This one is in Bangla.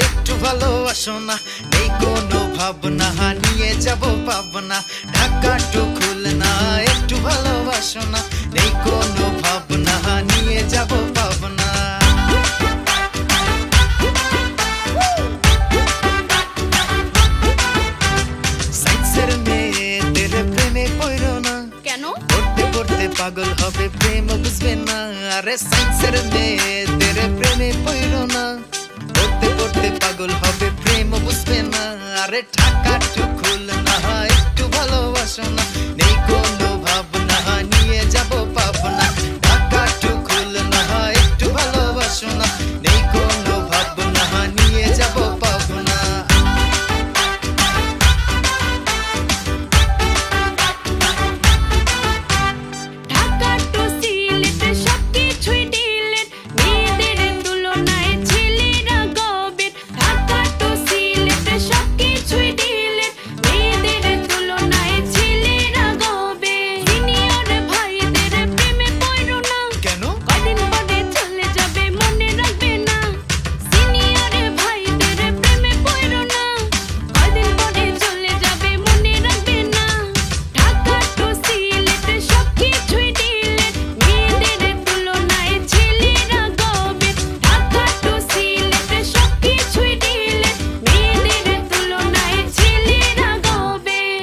একটু ভালোবাসো না, নেই কোনো ভাবনা, নিয়ে যাব পাবনা ঢাকা টু খুলনা। একটু ভালোবাসো না, নেই কোনো ভাবনা, নিয়ে যাব পাবনা। সাইন্সের মেয়েদের প্রেমে পড়ো না, কেন? পড়তে পড়তে পাগল হবে, প্রেম বুঝবে না। আরে সাইন্সের মেয়েদের প্রেমে পড়ো না, পড়তে পড়তে পাগল হবে, প্রেম বুঝবে না। আরে ঢাকা টু খুলনা